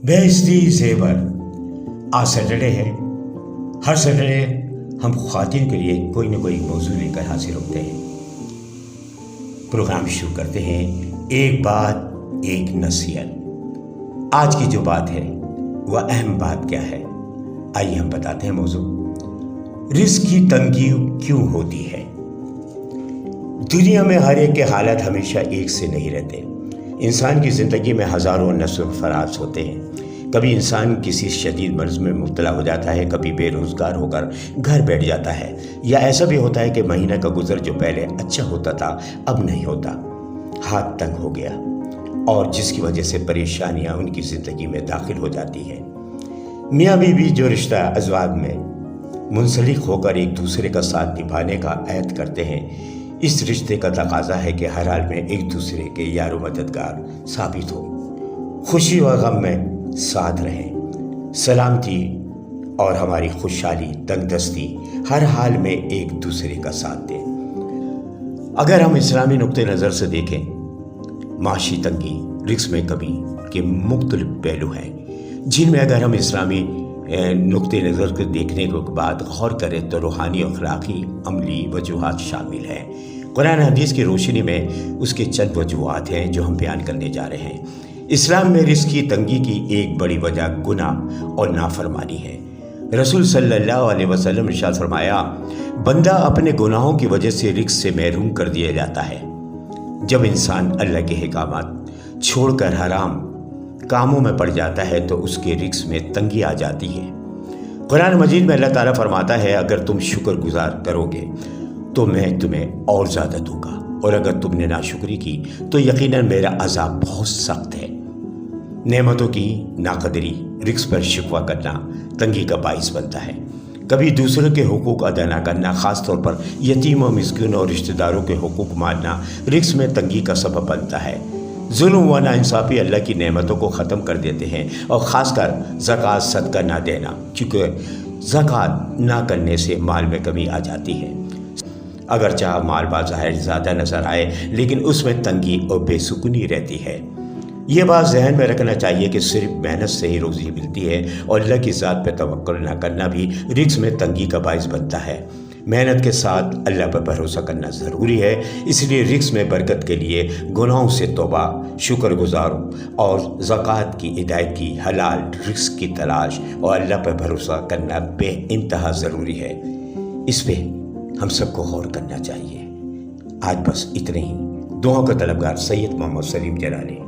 بیزتی زیور آج سیٹرڈے ہے۔ ہر سیٹرڈے ہم خواتین کے لیے کوئی نہ کوئی موضوع لے کر حاضر ہوتے ہیں۔ پروگرام شروع کرتے ہیں ایک بات ایک نصیحت۔ آج کی جو بات ہے وہ اہم بات کیا ہے، آئیے ہم بتاتے ہیں موضوع۔ رزق کی تنگی کیوں ہوتی ہے؟ دنیا میں ہر ایک کے حالات ہمیشہ ایک سے نہیں رہتے۔ انسان کی زندگی میں ہزاروں نسل و فراز ہوتے ہیں۔ کبھی انسان کسی شدید مرض میں مبتلا ہو جاتا ہے، کبھی بے روزگار ہو کر گھر بیٹھ جاتا ہے، یا ایسا بھی ہوتا ہے کہ مہینہ کا گزر جو پہلے اچھا ہوتا تھا اب نہیں ہوتا، ہاتھ تنگ ہو گیا، اور جس کی وجہ سے پریشانیاں ان کی زندگی میں داخل ہو جاتی ہیں۔ میاں بیوی جو رشتہ ازواج میں منسلک ہو کر ایک دوسرے کا ساتھ نبھانے کا عہد کرتے ہیں، اس رشتے کا تقاضا ہے کہ ہر حال میں ایک دوسرے کے یار و مددگار ثابت ہو، خوشی و غم میں ساتھ رہیں، سلامتی اور ہماری خوشحالی تنگ دستی ہر حال میں ایک دوسرے کا ساتھ دیں۔ اگر ہم اسلامی نقطہ نظر سے دیکھیں، معاشی تنگی رزق میں کمی کے مختلف پہلو ہیں، جن میں اگر ہم اسلامی نقطہ نظر کو دیکھنے کے بعد غور کریں تو روحانی، اخلاقی، عملی وجوہات شامل ہیں۔ قرآن حدیث کی روشنی میں اس کے چند وجوہات ہیں جو ہم بیان کرنے جا رہے ہیں۔ اسلام میں رزق کی تنگی کی ایک بڑی وجہ گناہ اور نافرمانی ہے۔ رسول صلی اللہ علیہ وسلم نے ارشاد فرمایا، بندہ اپنے گناہوں کی وجہ سے رزق سے محروم کر دیا جاتا ہے۔ جب انسان اللہ کے احکامات چھوڑ کر حرام کاموں میں پڑ جاتا ہے تو اس کے رزق میں تنگی آ جاتی ہے۔ قرآن مجید میں اللہ تعالیٰ فرماتا ہے، اگر تم شکر گزار کرو گے تو میں تمہیں اور زیادہ دوں گا، اور اگر تم نے ناشکری کی تو یقیناً میرا عذاب بہت سخت ہے۔ نعمتوں کی ناقدری، رزق پر شکوہ کرنا تنگی کا باعث بنتا ہے۔ کبھی دوسروں کے حقوق ادا نہ کرنا، خاص طور پر یتیم و مسکین اور رشتہ داروں کے حقوق ماننا رزق میں تنگی کا سبب بنتا ہے۔ ظلم و ناانصافی اللہ کی نعمتوں کو ختم کر دیتے ہیں، اور خاص کر زکوٰۃ صدقہ نہ دینا، کیونکہ زکوٰۃ نہ کرنے سے مال میں کمی آ جاتی ہے۔ اگرچہ مال بظاہر زیادہ نظر آئے لیکن اس میں تنگی اور بے سکونی رہتی ہے۔ یہ بات ذہن میں رکھنا چاہیے کہ صرف محنت سے ہی روزی ملتی ہے، اور اللہ کی ذات پہ توکل نہ کرنا بھی رزق میں تنگی کا باعث بنتا ہے۔ محنت کے ساتھ اللہ پر بھروسہ کرنا ضروری ہے، اس لیے رزق میں برکت کے لیے گناہوں سے توبہ، شکر گزار اور زکوٰۃ کی ادائیگی، حلال رزق کی تلاش اور اللہ پر بھروسہ کرنا بے انتہا ضروری ہے۔ اس پہ ہم سب کو غور کرنا چاہیے۔ آج بس اتنے ہی۔ دعاؤں کا طلبگار سید محمد سلیم جلالی۔